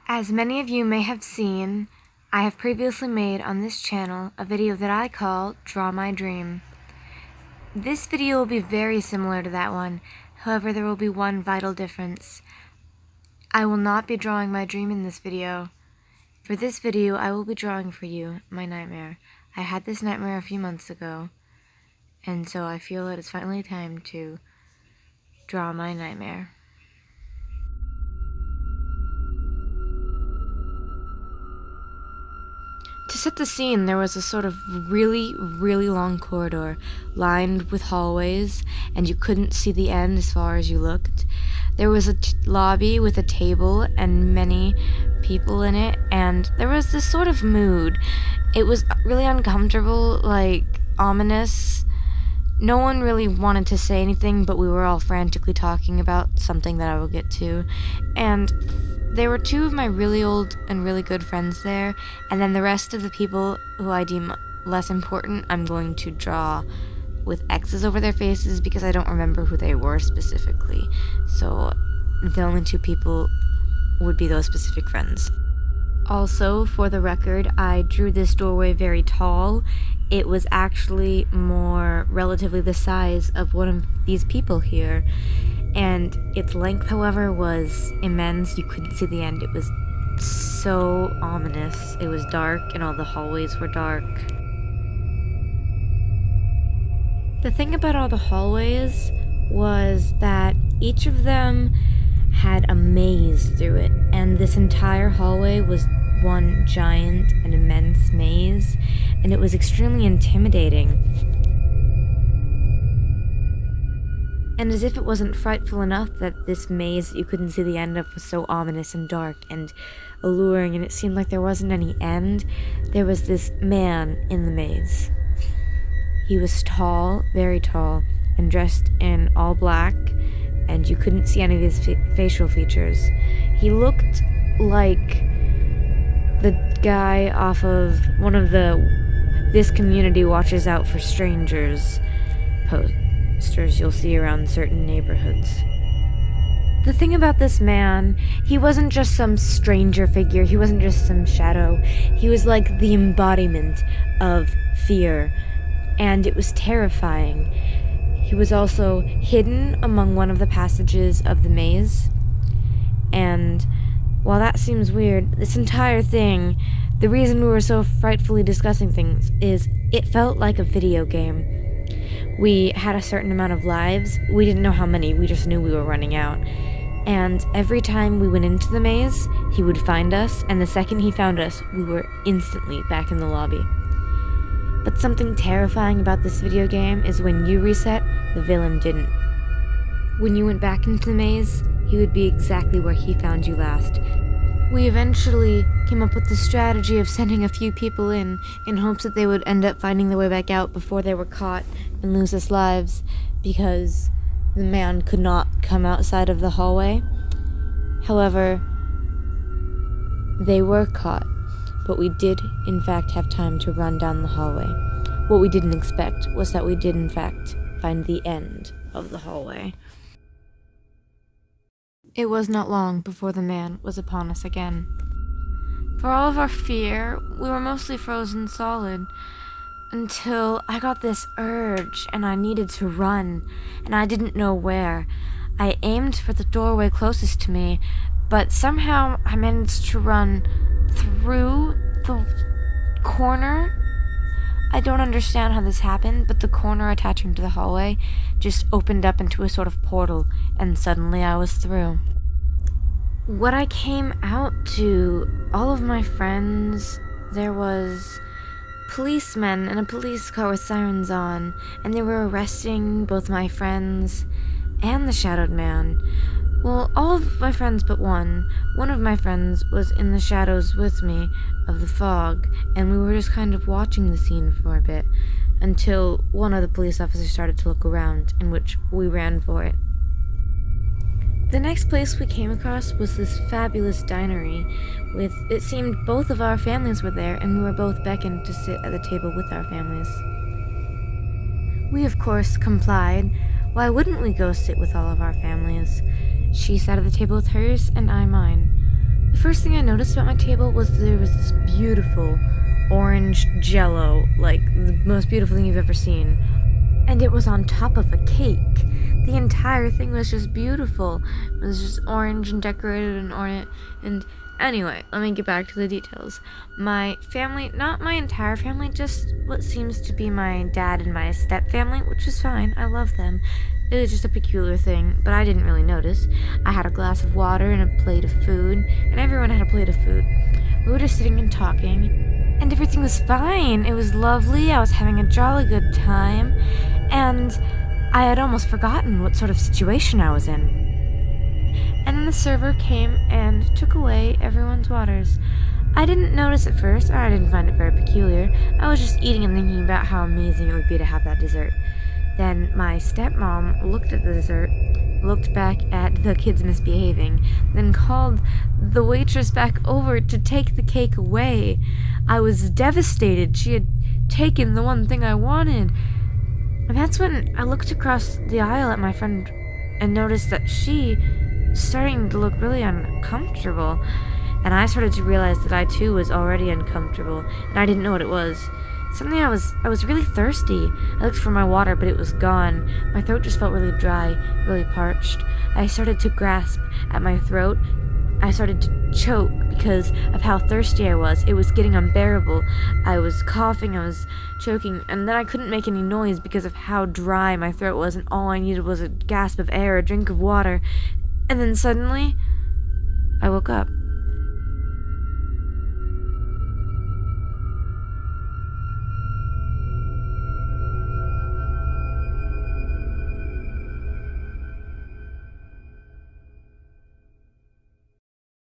As many of you may have seen, I have previously made on this channel a video that I call Draw My Dream. This video will be very similar to that one, however there will be one vital difference. I will not be drawing my dream in this video. For this video, I will be drawing for you my nightmare. I had this nightmare a few months ago, and so I feel that it's finally time to draw my nightmare. To set the scene, there was a sort of really long corridor lined with hallways, and you couldn't see the end as far as you looked. There was a lobby with a table and many people in it, and there was this sort of mood. It was really uncomfortable, like ominous. No one really wanted to say anything, but we were all frantically talking about something that I will get to. And there were two of my really old and really good friends there, and then the rest of the people who I deem less important, I'm going to draw with X's over their faces because I don't remember who they were specifically. So the only two people would be those specific friends. Also, for the record, I drew this doorway very tall. It was actually more relatively the size of one of these people here. And its length, however, was immense. You couldn't see the end. It was so ominous. It was dark, and all the hallways were dark. The thing about all the hallways was that each of them had a maze through it, and this entire hallway was one giant and immense maze, and it was extremely intimidating. And as if it wasn't frightful enough that this maze that you couldn't see the end of was so ominous and dark and alluring, and it seemed like there wasn't any end, there was this man in the maze. He was tall, very tall, and dressed in all black, and you couldn't see any of his facial features. He looked like the guy off of one of the "This Community Watches Out for Strangers" posters you'll see around certain neighborhoods. The thing about this man, he wasn't just some stranger figure, he wasn't just some shadow, he was like the embodiment of fear, and it was terrifying. He was also hidden among one of the passages of the maze, and while that seems weird, this entire thing, the reason we were so frightfully discussing things is it felt like a video game. We had a certain amount of lives. We didn't know how many, we just knew we were running out. And every time we went into the maze, he would find us, and the second he found us, we were instantly back in the lobby. But something terrifying about this video game is when you reset, the villain didn't. When you went back into the maze, he would be exactly where he found you last. We eventually came up with the strategy of sending a few people in hopes that they would end up finding their way back out before they were caught and lose us lives, because the man could not come outside of the hallway. However, they were caught, but we did in fact have time to run down the hallway. What we didn't expect was that we did in fact find the end of the hallway. It was not long before the man was upon us again. For all of our fear, we were mostly frozen solid, until I got this urge and I needed to run, and I didn't know where. I aimed for the doorway closest to me, but somehow I managed to run through the corner. I don't understand how this happened, but the corner attaching to the hallway just opened up into a sort of portal, and suddenly I was through. What I came out to, all of my friends, there was policemen in a police car with sirens on, and they were arresting both my friends and the shadowed man. Well, all of my friends but one. One of my friends was in the shadows with me of the fog, and we were just kind of watching the scene for a bit, until one of the police officers started to look around, in which we ran for it. The next place we came across was this fabulous dinery, with, it seemed, both of our families were there, and we were both beckoned to sit at the table with our families. We, of course, complied. Why wouldn't we go sit with all of our families? She sat at the table with hers, and I mine. The first thing I noticed about my table was there was this beautiful orange jello, like the most beautiful thing you've ever seen. And it was on top of a cake. The entire thing was just beautiful. It was just orange and decorated and ornate. And anyway, let me get back to the details. My family, not my entire family, just what seems to be my dad and my step family, which is fine. I love them. It was just a peculiar thing, but I didn't really notice. I had a glass of water and a plate of food, and everyone had a plate of food. We were just sitting and talking, and everything was fine. It was lovely. I was having a jolly good time, and I had almost forgotten what sort of situation I was in. And then the server came and took away everyone's waters. I didn't notice at first. I didn't find it very peculiar. I was just eating and thinking about how amazing it would be to have that dessert. Then my stepmom looked at the dessert, looked back at the kids misbehaving, then called the waitress back over to take the cake away. I was devastated. She had taken the one thing I wanted. And that's when I looked across the aisle at my friend and noticed that she was starting to look really uncomfortable. And I started to realize that I too was already uncomfortable, and I didn't know what it was. Suddenly I was really thirsty. I looked for my water, but it was gone. My throat just felt really dry, really parched. I started to grasp at my throat. I started to choke because of how thirsty I was. It was getting unbearable. I was coughing, I was choking, and then I couldn't make any noise because of how dry my throat was, and all I needed was a gasp of air, a drink of water. And then suddenly, I woke up.